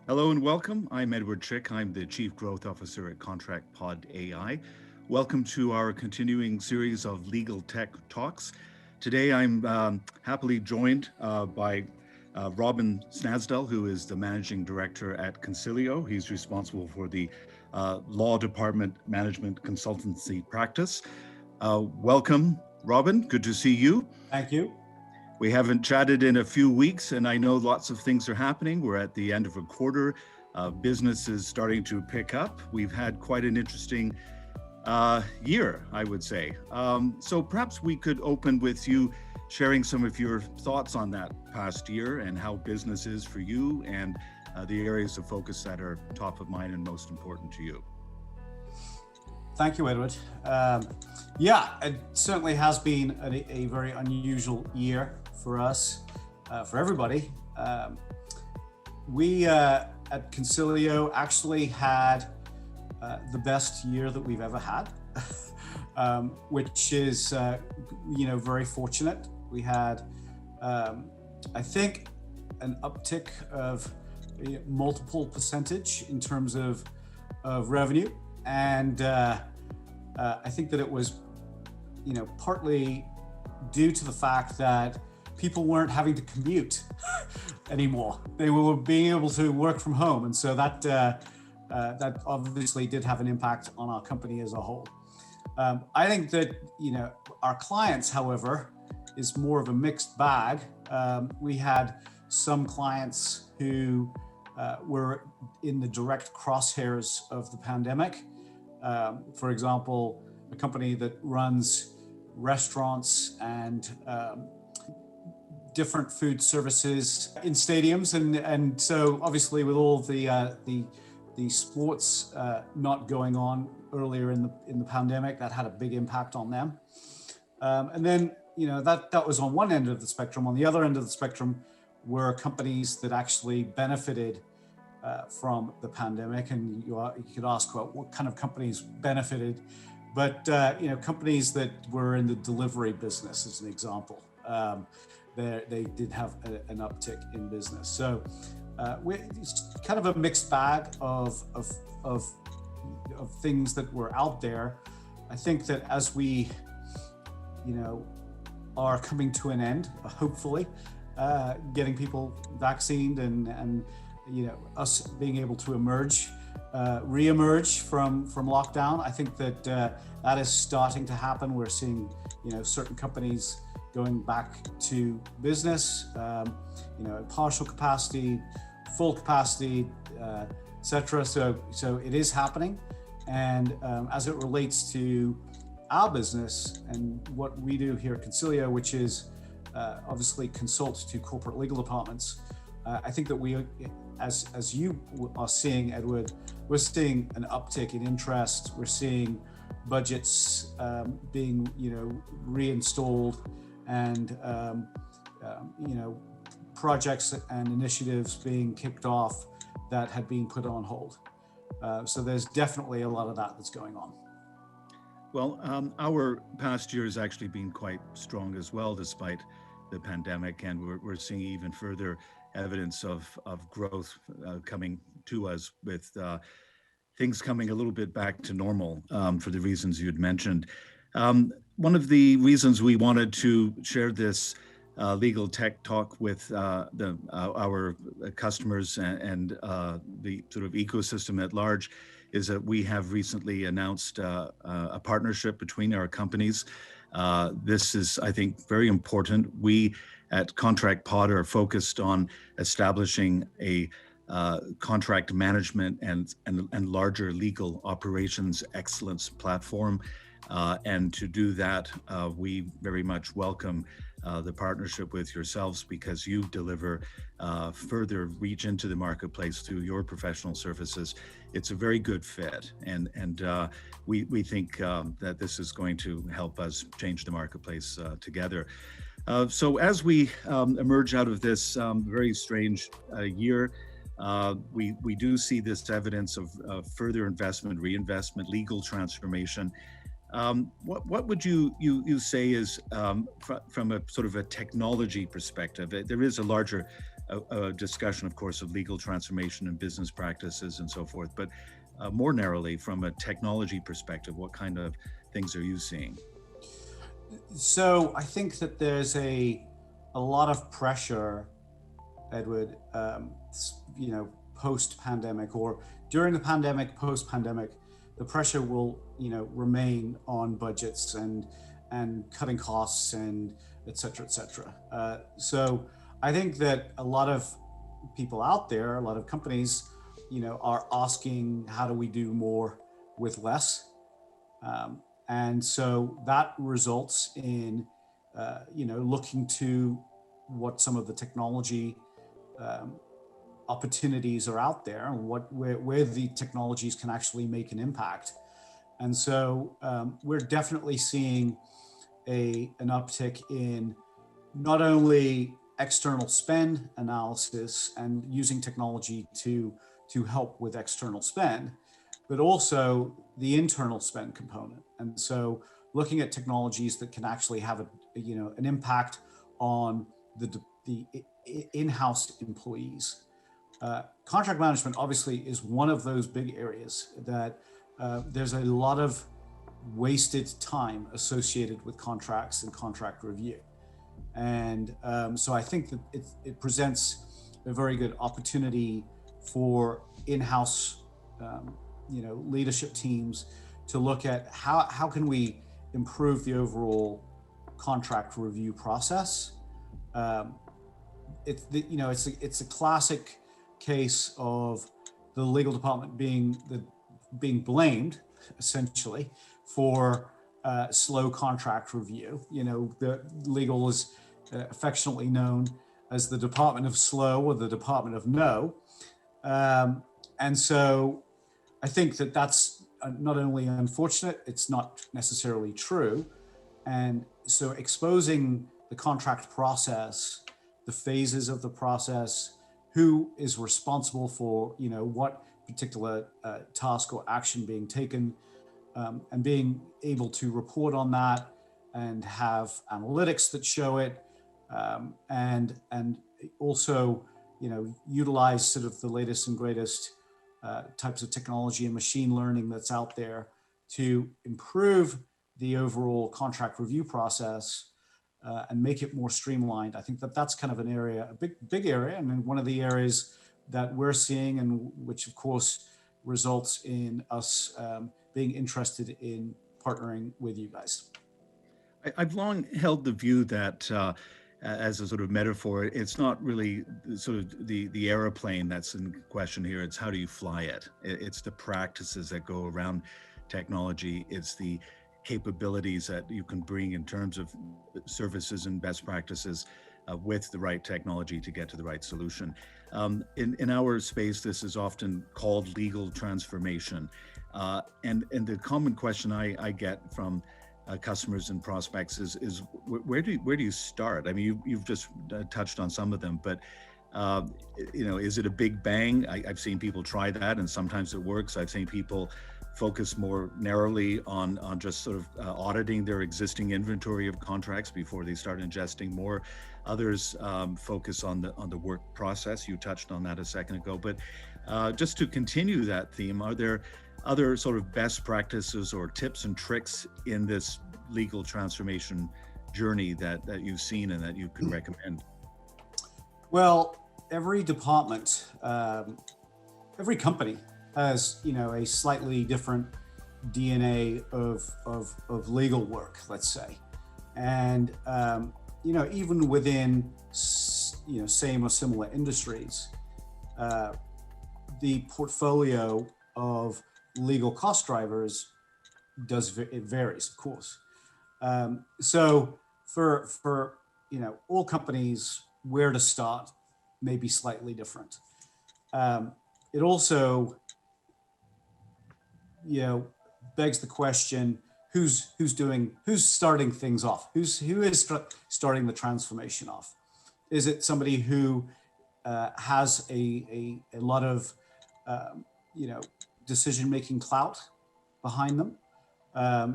Hello and welcome. I'm Edward Chick. I'm the Chief Growth Officer at ContractPodAi. Welcome to our continuing series of legal tech talks. Today I'm happily joined by Robin Snasdell, who is the Managing Director at Consilio. He's responsible for the Law Department Management Consultancy practice. Welcome, Robin. Good to see you. Thank you. We haven't chatted in a few weeks, and I know lots of things are happening. We're at the end of a quarter. Business is starting to pick up. We've had quite an interesting year, I would say. So perhaps we could open with you sharing some of your thoughts on that past year and how business is for you and the areas of focus that are top of mind and most important to you. Thank you, Edward. It certainly has been a very unusual year for us, for everybody. We at Consilio actually had the best year that we've ever had, which is very fortunate. We had, I think, an uptick of multiple percentage in terms of revenue, and I think that it was, partly due to the fact that people weren't having to commute anymore. They were being able to work from home, and so that obviously did have an impact on our company as a whole. I think that our clients, however, is more of a mixed bag. We had some clients who were in the direct crosshairs of the pandemic. For example, a company that runs restaurants and different food services in stadiums, and so obviously with all the sports not going on earlier in the pandemic, that had a big impact on them. And then that was on one end of the spectrum. On the other end of the spectrum were companies that actually benefited from the pandemic, and you could ask, well, what kind of companies benefited? But companies that were in the delivery business, as an example, they did have an uptick in business. So it's kind of a mixed bag of things that were out there. I think that as we, are coming to an end, hopefully, getting people vaccinated and us being able to re-emerge from lockdown. I think that that is starting to happen. We're seeing, certain companies going back to business, partial capacity, full capacity, etc. So it is happening. And as it relates to our business and what we do here at Consilio, which is obviously consult to corporate legal departments, I think that we, as you are seeing, Edward, we're seeing an uptick in interest. We're seeing budgets being, reinstalled, and projects and initiatives being kicked off that had been put on hold. So there's definitely a lot of that's going on. Well, our past year has actually been quite strong as well, despite the pandemic, and we're seeing even further evidence of growth coming to us, with things coming a little bit back to normal for the reasons you'd mentioned. One of the reasons we wanted to share this legal tech talk with our customers and the sort of ecosystem at large is that we have recently announced a partnership between our companies. This is, I think, very important. We at ContractPod are focused on establishing a contract management and larger legal operations excellence platform. And to do that, we very much welcome the partnership with yourselves, because you deliver further reach into the marketplace through your professional services. It's a very good fit, and we think that this is going to help us change the marketplace together. So as we emerge out of this very strange year, we do see this evidence of further investment, reinvestment, legal transformation. What would you say is, from a sort of a technology perspective, there is a larger a discussion, of course, of legal transformation and business practices and so forth. But more narrowly, from a technology perspective, what kind of things are you seeing? So I think that there's a lot of pressure, Edward, post-pandemic or during the pandemic, post-pandemic, the pressure will, remain on budgets and cutting costs and et cetera, et cetera. So I think that a lot of people out there, a lot of companies, are asking, how do we do more with less? And so that results in, looking to what some of the technology opportunities are out there and where the technologies can actually make an impact. And so we're definitely seeing an uptick in not only external spend analysis and using technology to help with external spend, but also the internal spend component. And so looking at technologies that can actually have an impact on the in-house employees. Contract management obviously is one of those big areas that there's a lot of wasted time associated with contracts and contract review. And so I think that it presents a very good opportunity for in-house leadership teams to look at how can we improve the overall contract review process. It's a classic case of the legal department being blamed essentially for slow contract review. The legal is affectionately known as the Department of Slow or the Department of No. And so I think that that's not only unfortunate, it's not necessarily true. And so exposing the contract process, the phases of the process, who is responsible for, what particular task or action being taken, and being able to report on that and have analytics that show it, and also, utilize sort of the latest and greatest types of technology and machine learning that's out there to improve the overall contract review process and make it more streamlined. I think that that's kind of an area, a big area, and then one of the areas that we're seeing, and which of course results in us being interested in partnering with you guys. I've long held the view that, as a sort of metaphor, it's not really sort of the airplane that's in question here. It's how do you fly it? It's the practices that go around technology. It's the capabilities that you can bring in terms of services and best practices with the right technology to get to the right solution. In our space, this is often called legal transformation. And the common question I get from customers and prospects is where do you start? I mean, you've just touched on some of them, but is it a big bang? I've seen people try that, and sometimes it works. I've seen people focus more narrowly on just sort of auditing their existing inventory of contracts before they start ingesting more. Others focus on the work process. You touched on that a second ago, but just to continue that theme, are there other sort of best practices or tips and tricks in this legal transformation journey that you've seen and that you could recommend? Well, every department, every company has, a slightly different DNA of legal work, let's say. And, even within, same or similar industries, the portfolio of legal cost drivers it varies, of course. So for all companies, where to start may be slightly different. It also begs the question: who's starting things off? Who is starting the transformation off? Is it somebody who has a lot of decision-making clout behind them?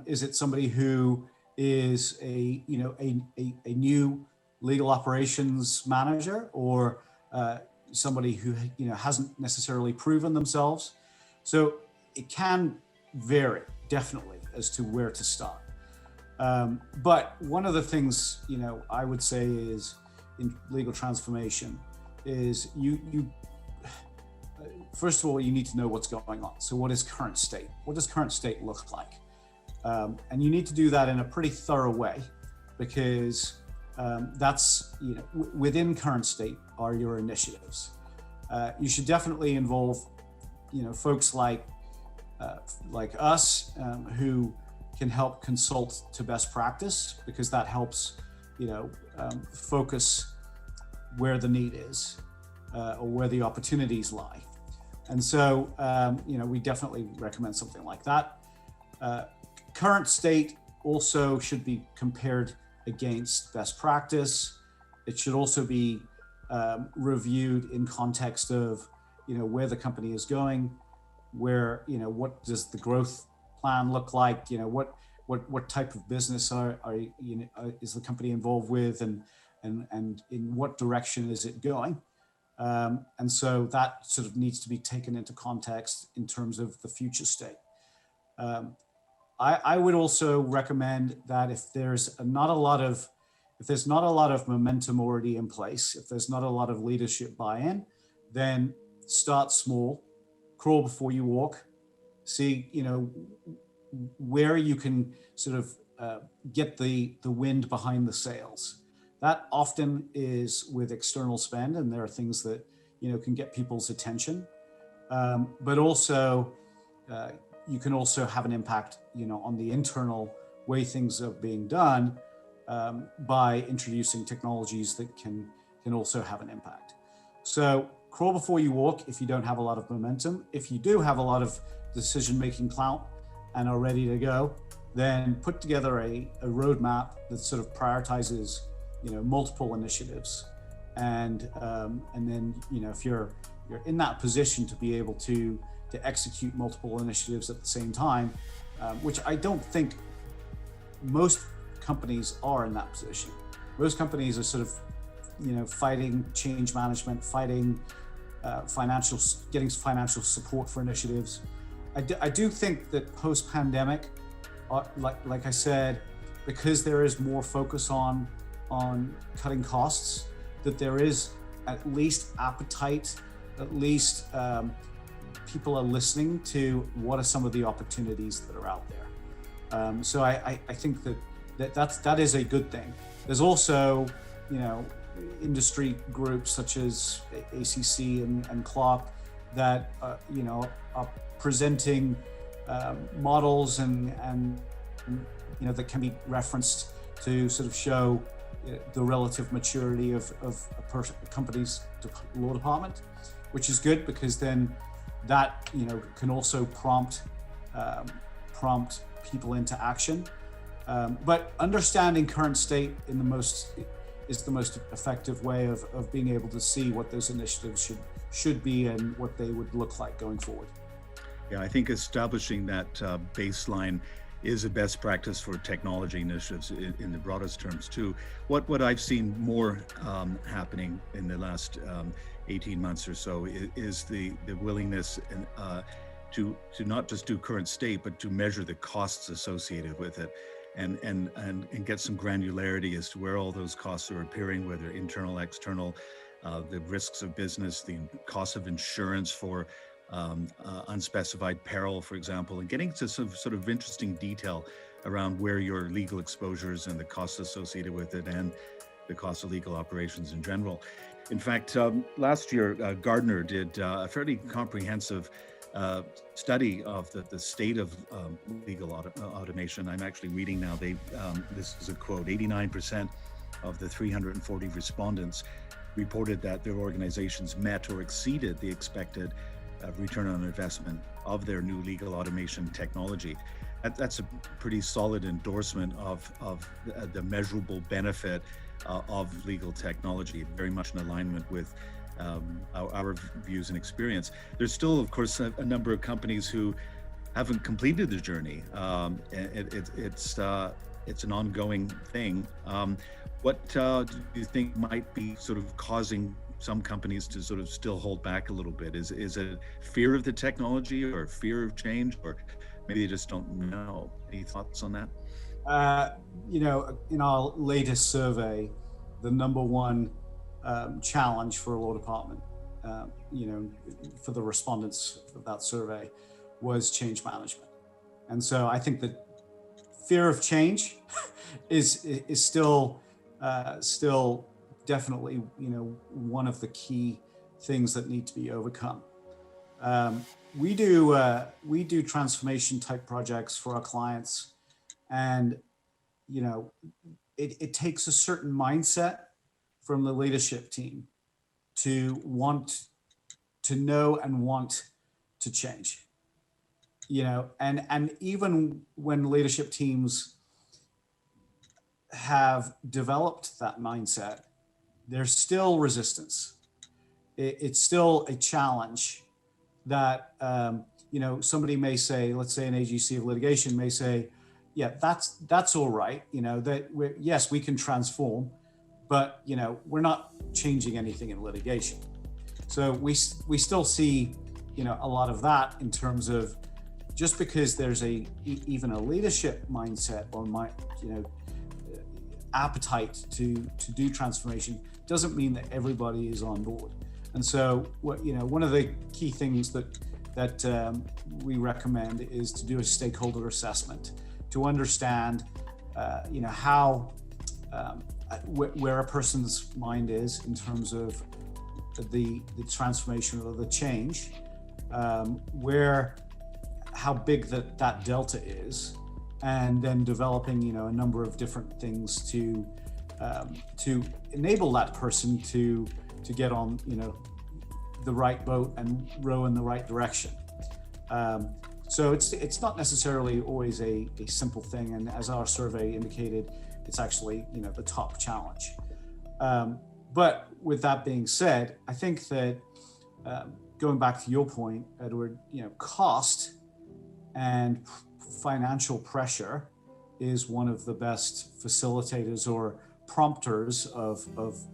Is it somebody who is a new legal operations manager, or somebody who hasn't necessarily proven themselves. So it can vary definitely as to where to start. But one of the things I would say is in legal transformation is you first of all, you need to know what's going on. So what is current state? What does current state look like? And you need to do that in a pretty thorough way, because that's, within current state are your initiatives. You should definitely involve, folks like us who can help consult to best practice, because that helps, focus where the need is or where the opportunities lie. And so, we definitely recommend something like that. Current state also should be compared against best practice. It should also be reviewed in context of, where the company is going, where, what does the growth plan look like? What type of business is the company involved with, and in what direction is it going? And so that sort of needs to be taken into context in terms of the future state. I would also recommend that if there's not a lot of momentum already in place, if there's not a lot of leadership buy-in, then start small, crawl before you walk, see, where you can sort of get the wind behind the sails. That often is with external spend, and there are things that can get people's attention, but also you can also have an impact on the internal way things are being done by introducing technologies that can also have an impact. So crawl before you walk if you don't have a lot of momentum. If you do have a lot of decision-making clout and are ready to go, then put together a roadmap that sort of prioritizes multiple initiatives, and then if you're in that position to be able to execute multiple initiatives at the same time, which I don't think most companies are in that position. Most companies are sort of fighting change management, fighting getting financial support for initiatives. I do think that post-pandemic, like I said, because there is more focus on cutting costs, that there is at least appetite, at least people are listening to what are some of the opportunities that are out there. So I think that is a good thing. There's also, industry groups such as ACC and CLOP that are presenting models and that can be referenced to sort of show the relative maturity of a company's law department, which is good, because then that can also prompt people into action. But understanding current state is the most effective way of being able to see what those initiatives should be and what they would look like going forward. Yeah, I think establishing that baseline is a best practice for technology initiatives in the broadest terms too. What I've seen more happening in the last 18 months or so is the willingness to not just do current state, but to measure the costs associated with it, and get some granularity as to where all those costs are appearing, whether internal, external, the risks of business, the cost of insurance for unspecified peril, for example, and getting to some sort of interesting detail around where your legal exposures and the costs associated with it, and the cost of legal operations in general. In fact, last year, Gardner did a fairly comprehensive study of the state of legal automation. I'm actually reading now, this is a quote, 89% of the 340 respondents reported that their organizations met or exceeded the expected return on investment of their new legal automation technology. That's a pretty solid endorsement of the measurable benefit of legal technology, very much in alignment with our views and experience. There's still, of course, a number of companies who haven't completed the journey. It's an ongoing thing. What do you think might be sort of causing some companies to sort of still hold back a little bit? Is it fear of the technology or fear of change, or maybe they just don't know? Any thoughts on that? In our latest survey, the number one challenge for a law department, for the respondents of that survey, was change management. And so I think that fear of change is still definitely one of the key things that need to be overcome. We do transformation type projects for our clients, and it takes a certain mindset from the leadership team to want to know and want to change. And even when leadership teams have developed that mindset, there's still resistance. It's still a challenge that somebody may say, let's say an AGC of litigation may say, yeah, that's all right. Yes, we can transform, but we're not changing anything in litigation. So we still see a lot of that in terms of, just because there's even a leadership mindset or appetite to do transformation doesn't mean that everybody is on board. And so one of the key things that we recommend is to do a stakeholder assessment to understand how where a person's mind is in terms of the transformation or the change, how big that delta is, and then developing a number of different things to enable that person to get on the right boat and row in the right direction. So it's not necessarily always a simple thing, and as our survey indicated, it's actually the top challenge. But with that being said, I think that going back to your point, Edward, cost and financial pressure is one of the best facilitators or prompters of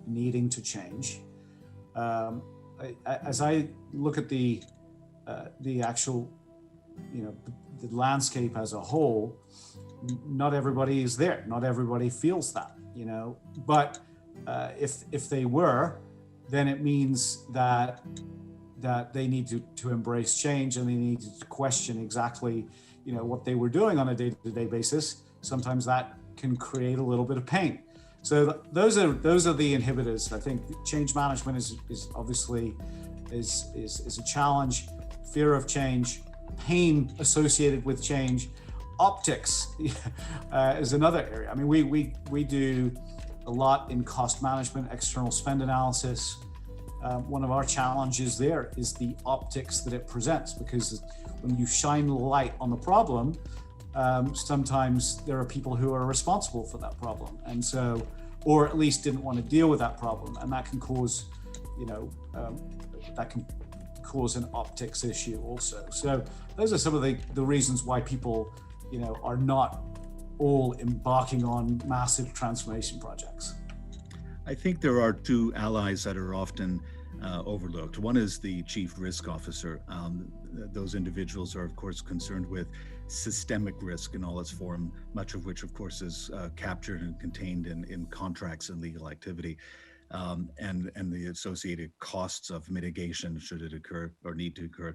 needing to change. As I look at the actual, the landscape as a whole, not everybody is there. Not everybody feels that, but if they were, then it means that they need to embrace change, and they need to question exactly, what they were doing on a day-to-day basis. Sometimes that can create a little bit of pain. So those are the inhibitors. I think change management is obviously is a challenge. Fear of change, pain associated with change, optics is another area. I mean, we do a lot in cost management, external spend analysis. One of our challenges there is the optics that it presents, because when you shine light on the problem, sometimes there are people who are responsible for that problem, and so, or at least didn't want to deal with that problem, and that can cause, an optics issue also. So those are some of the reasons why people, are not all embarking on massive transformation projects. I think there are two allies that are often overlooked. One is the chief risk officer. Those individuals are, of course, concerned with systemic risk in all its form, much of which, of course, is captured and contained in contracts and legal activity, and the associated costs of mitigation should it occur or need to occur.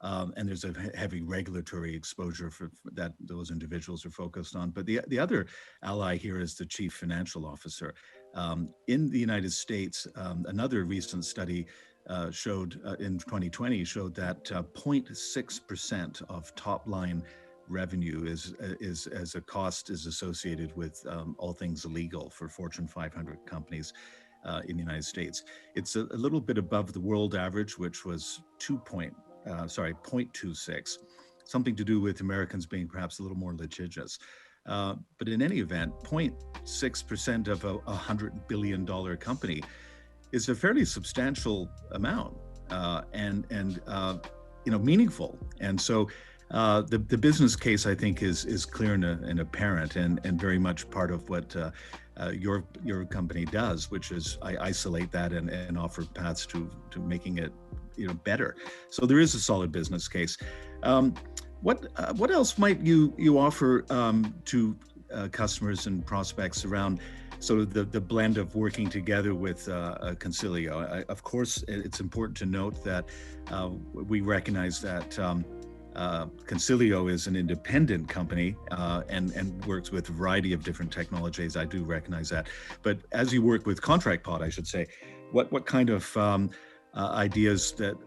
And there's a heavy regulatory exposure for that those individuals are focused on. But the other ally here is the chief financial officer. In the United States, another recent study showed in 2020 showed that 0.6% of top line revenue is as a cost is associated with all things legal for Fortune 500 companies in the United States. It's a little bit above the world average, which was 0.26, something to do with Americans being perhaps a little more litigious. But in any event, 0.6% of a $100 billion company is a fairly substantial amount and meaningful. And so The business case, I think, is clear and apparent, and very much part of what your company does, which is isolate that and offer paths to making it better. So there is a solid business case. What else might you offer to customers and prospects around sort of the blend of working together with Consilio? Of course, it's important to note that we recognize that Consilio is an independent company and works with a variety of different technologies. I do recognize that. But as you work with ContractPod, I should say, what kind of ideas that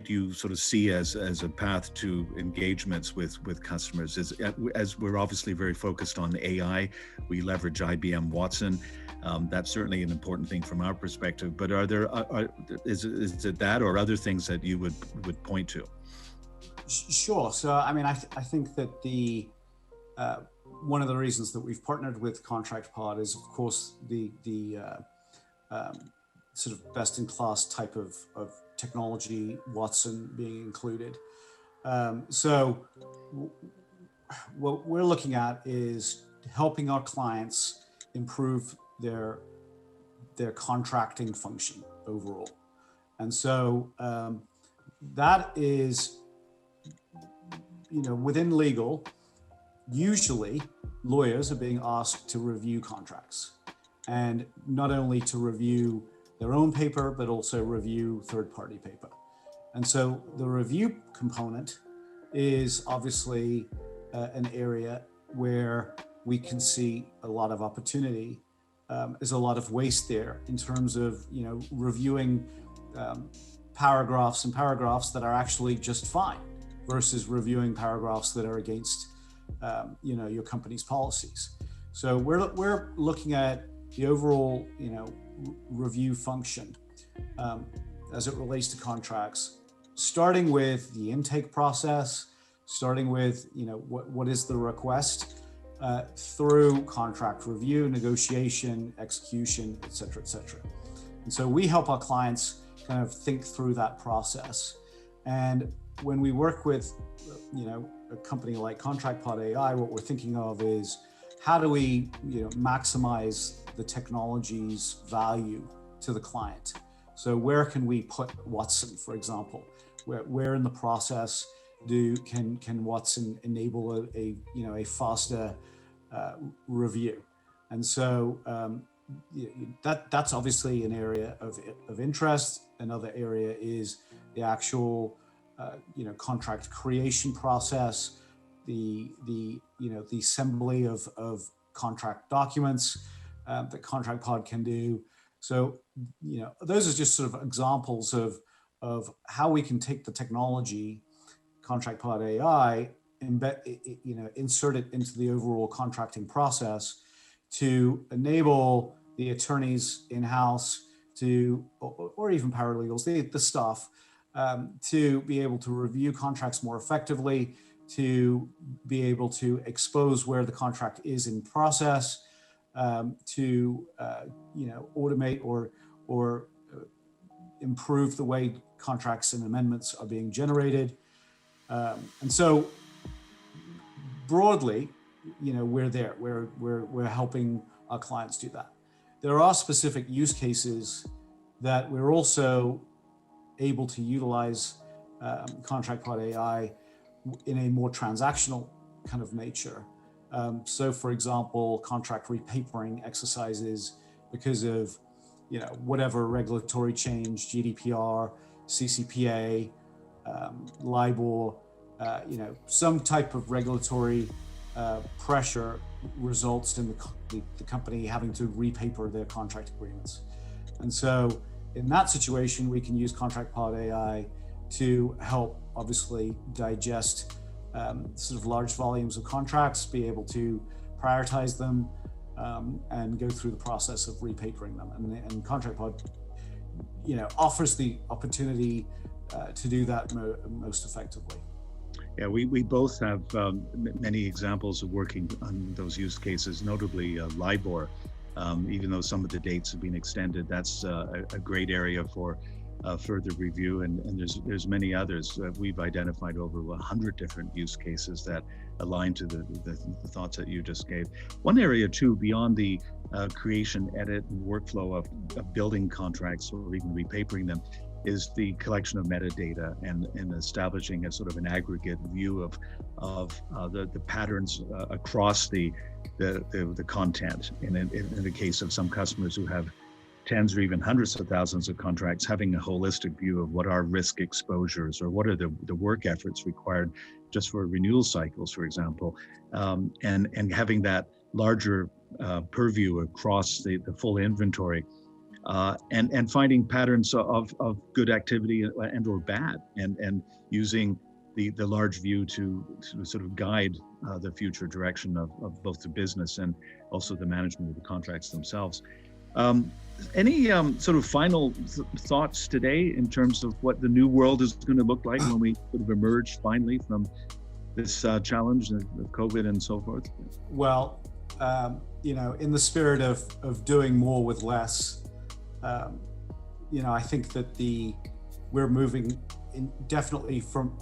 you sort of see as a path to engagements with customers? As we're obviously very focused on AI, we leverage IBM Watson. That's certainly an important thing from our perspective. But is it that or other things that you would point to? Sure. So, I mean, I think that one of the reasons that we've partnered with ContractPod is, of course, the sort of best-in-class type of technology, Watson being included. So what we're looking at is helping our clients improve their contracting function overall. And so that is, within legal, usually lawyers are being asked to review contracts, and not only to review their own paper, but also review third-party paper. And so the review component is obviously an area where we can see a lot of opportunity. There's a lot of waste there in terms of, reviewing paragraphs that are actually just fine versus reviewing paragraphs that are against, your company's policies. So we're looking at the overall, review function as it relates to contracts, starting with the intake process, starting with, what is the request, through contract review, negotiation, execution, et cetera, et cetera. And so we help our clients kind of think through that process. And when we work with, a company like ContractPodAi, what we're thinking of is how do we, maximize the technology's value to the client? So where can we put Watson, for example? Where in the process can Watson enable a faster review? And so that's obviously an area of interest. Another area is the actual contract creation process, the assembly of contract documents that ContractPod can do. So those are just sort of examples of how we can take the technology, ContractPodAi, insert it into the overall contracting process to enable the attorneys in-house or even paralegals, the staff, to be able to review contracts more effectively, to be able to expose where the contract is in process, to automate or improve the way contracts and amendments are being generated. And so broadly, we're there. We're helping our clients do that. There are specific use cases that we're also able to utilize ContractPodAi in a more transactional kind of nature. So, for example, contract repapering exercises because of whatever regulatory change, GDPR, CCPA, LIBOR, some type of regulatory pressure results in the company having to repaper their contract agreements. And so in that situation, we can use ContractPodAi to help obviously digest sort of large volumes of contracts, be able to prioritize them, and go through the process of repapering them. And ContractPod, offers the opportunity to do that most effectively. Yeah, we both have many examples of working on those use cases, notably LIBOR. Even though some of the dates have been extended, that's a great area for further review, and there's many others. We've identified over 100 different use cases that align to the thoughts that you just gave. One area too, beyond the creation, edit, and workflow of building contracts or even repapering them, is the collection of metadata and establishing a sort of an aggregate view of the patterns across the content. In the case of some customers who have tens or even hundreds of thousands of contracts, having a holistic view of what are risk exposures or what are the work efforts required just for renewal cycles, for example, and having that larger purview across the full inventory, and finding patterns of good activity and or bad, and using the large view to sort of guide the future direction of both the business and also the management of the contracts themselves. Any sort of final thoughts today in terms of what the new world is going to look like when we sort of emerge finally from this challenge of COVID and so forth? Well, in the spirit of doing more with less, I think that we're moving definitely from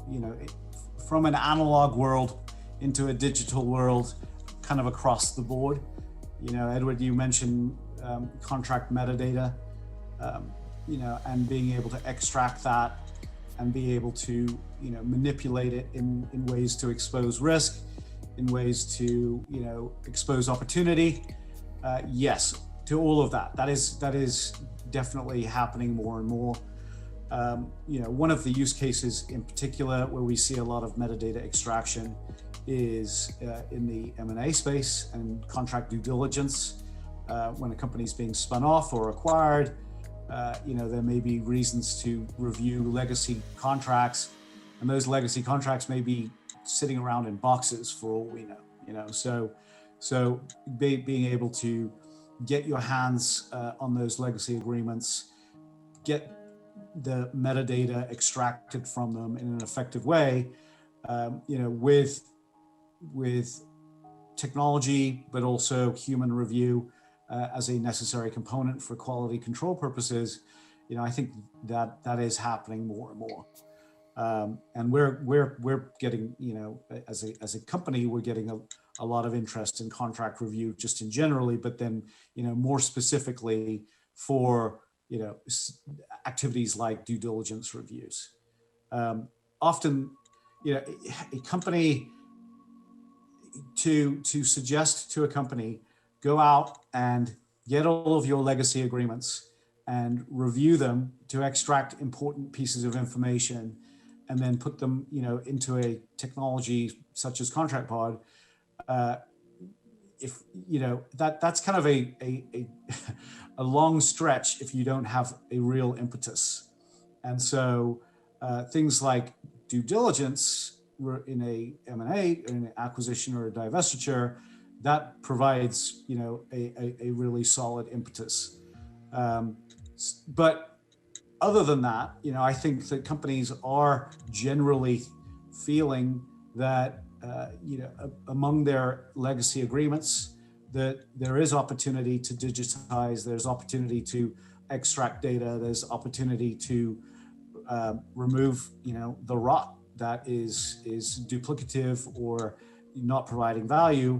an analog world into a digital world, kind of across the board. Edward, you mentioned contract metadata, and being able to extract that and be able to, manipulate it in ways to expose risk, in ways to, expose opportunity. Yes, to all of that. That is definitely happening more and more. One of the use cases in particular where we see a lot of metadata extraction is in the M&A space and contract due diligence. When a company is being spun off or acquired, there may be reasons to review legacy contracts, and those legacy contracts may be sitting around in boxes for all we know. So being able to get your hands on those legacy agreements, get the metadata extracted from them in an effective way, with technology, but also human review as a necessary component for quality control purposes. I think that is happening more and more, and we're getting, as a company, we're getting a lot of interest in contract review just in generally, but then more specifically for activities like due diligence reviews. Often, a company to suggest to a company, go out and get all of your legacy agreements and review them to extract important pieces of information, and then put them, into a technology such as ContractPod. If that's kind of a long stretch if you don't have a real impetus. And so things like due diligence in a M&A, in an acquisition or a divestiture, that provides a really solid impetus. But other than that, I think that companies are generally feeling that among their legacy agreements, that there is opportunity to digitize, there's opportunity to extract data, there's opportunity to remove the rot that is duplicative or not providing value,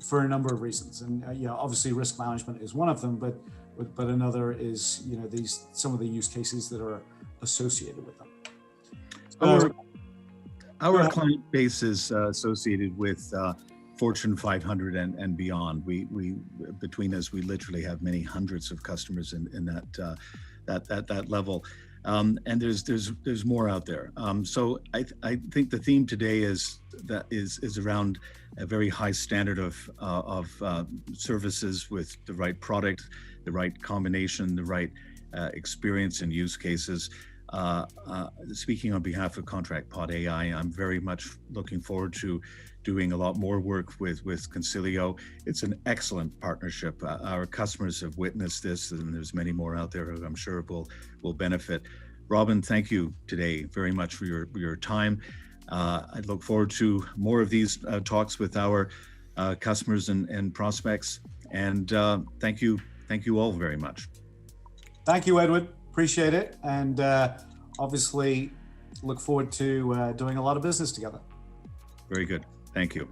for a number of reasons. And obviously risk management is one of them, but another is some of the use cases that are associated with them. Our client base is associated with Fortune 500 and beyond. We between us, we literally have many hundreds of customers in that level, and there's more out there. So I think the theme today is around a very high standard of services with the right product, the right combination, the right experience and use cases. Speaking on behalf of ContractPodAi, I'm very much looking forward to doing a lot more work with Consilio. It's an excellent partnership. Our customers have witnessed this, and there's many more out there who I'm sure will benefit. Robin, thank you today very much for your time. I look forward to more of these talks with our customers and prospects. And thank you all very much. Thank you, Edward. appreciate it, and obviously look forward to doing a lot of business together. Very good. Thank you.